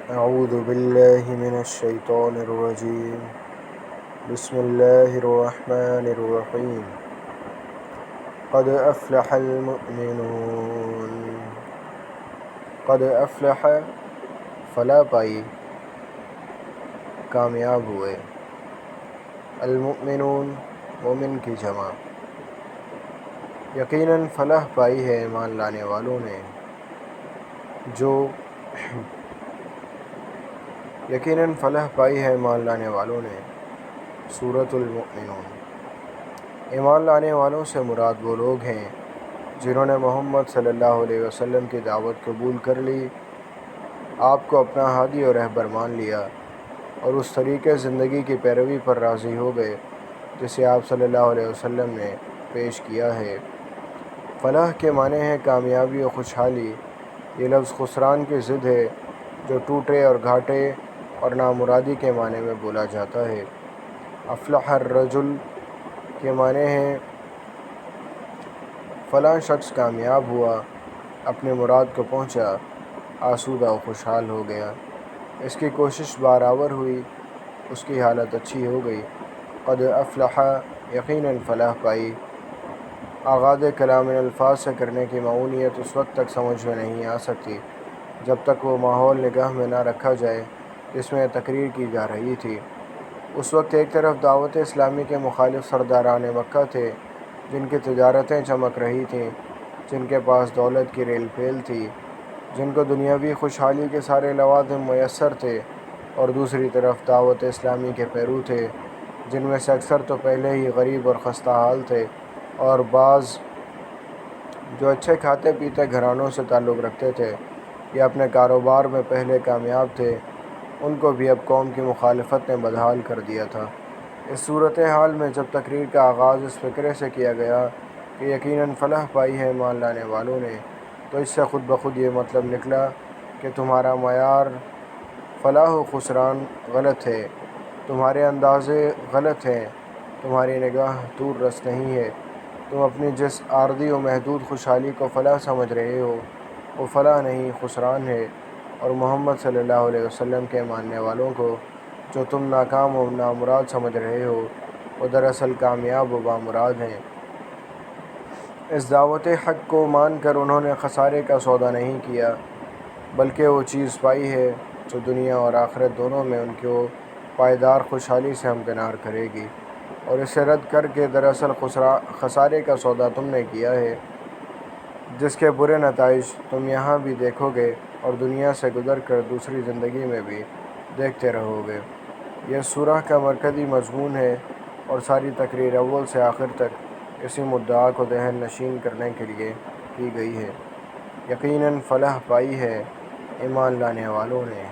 أعوذ بالله من الشيطان الرجيم بسم الله الرحمن الرحيم قد أفلح المؤمنون قد أفلح فلاح پائی، کامیاب ہوئے، المؤمنون مومن کی جمع، یقیناً فلاح پائی ہے ایمان لانے والوں نے یقیناً فلاح پائی ہے ایمان لانے والوں نے۔ سورۃ المؤمنون۔ ایمان لانے والوں سے مراد وہ لوگ ہیں جنہوں نے محمد صلی اللہ علیہ وسلم کی دعوت قبول کر لی، آپ کو اپنا ہادی اور رہبر مان لیا اور اس طریقے زندگی کی پیروی پر راضی ہو گئے جسے آپ صلی اللہ علیہ وسلم نے پیش کیا ہے۔ فلاح کے معنی ہے کامیابی و خوشحالی۔ یہ لفظ خسران کی ضد ہے جو ٹوٹے اور گھاٹے اور نامرادی کے معنی میں بولا جاتا ہے۔ افلح الرجل کے معنی ہے فلاں شخص کامیاب ہوا، اپنے مراد کو پہنچا، آسودہ و خوشحال ہو گیا، اس کی کوشش بارآور ہوئی، اس کی حالت اچھی ہو گئی۔ قد افلح یقیناً فلاح پائی۔ آغاز کلام ان الفاظ سے کرنے کی معنویت اس وقت تک سمجھ میں نہیں آ سکتی جب تک وہ ماحول نگاہ میں نہ رکھا جائے جس میں تقریر کی جا رہی تھی۔ اس وقت ایک طرف دعوت اسلامی کے مخالف سرداران مکہ تھے جن کی تجارتیں چمک رہی تھیں، جن کے پاس دولت کی ریل پھیل تھی، جن کو دنیاوی خوشحالی کے سارے لوازم میسر تھے، اور دوسری طرف دعوت اسلامی کے پیرو تھے جن میں سے اکثر تو پہلے ہی غریب اور خستہ حال تھے، اور بعض جو اچھے کھاتے پیتے گھرانوں سے تعلق رکھتے تھے یا اپنے کاروبار میں پہلے کامیاب تھے، ان کو بھی اب قوم کی مخالفت نے بدحال کر دیا تھا۔ اس صورتحال میں جب تقریر کا آغاز اس فقرے سے کیا گیا کہ یقیناً فلاح پائی ہے ایمان لانے والوں نے، تو اس سے خود بخود یہ مطلب نکلا کہ تمہارا معیار فلاح و خسران غلط ہے، تمہارے اندازے غلط ہیں، تمہاری نگاہ دور رس نہیں ہے، تم اپنی جس عارضی و محدود خوشحالی کو فلاح سمجھ رہے ہو وہ فلاح نہیں، خسران ہے، اور محمد صلی اللہ علیہ وسلم کے ماننے والوں کو جو تم ناکام و نامراد سمجھ رہے ہو وہ دراصل کامیاب و بامراد ہیں۔ اس دعوت حق کو مان کر انہوں نے خسارے کا سودا نہیں کیا بلکہ وہ چیز پائی ہے جو دنیا اور آخرت دونوں میں ان کو پائیدار خوشحالی سے ہمکنار کرے گی، اور اسے رد کر کے دراصل خسارے کا سودا تم نے کیا ہے جس کے برے نتائج تم یہاں بھی دیکھو گے اور دنیا سے گزر کر دوسری زندگی میں بھی دیکھتے رہو گے۔ یہ سورہ کا مرکزی مضمون ہے اور ساری تقریر اول سے آخر تک اسی مدعا کو ذہن نشین کرنے کے لیے کی گئی ہے۔ یقیناً فلاح پائی ہے ایمان لانے والوں نے۔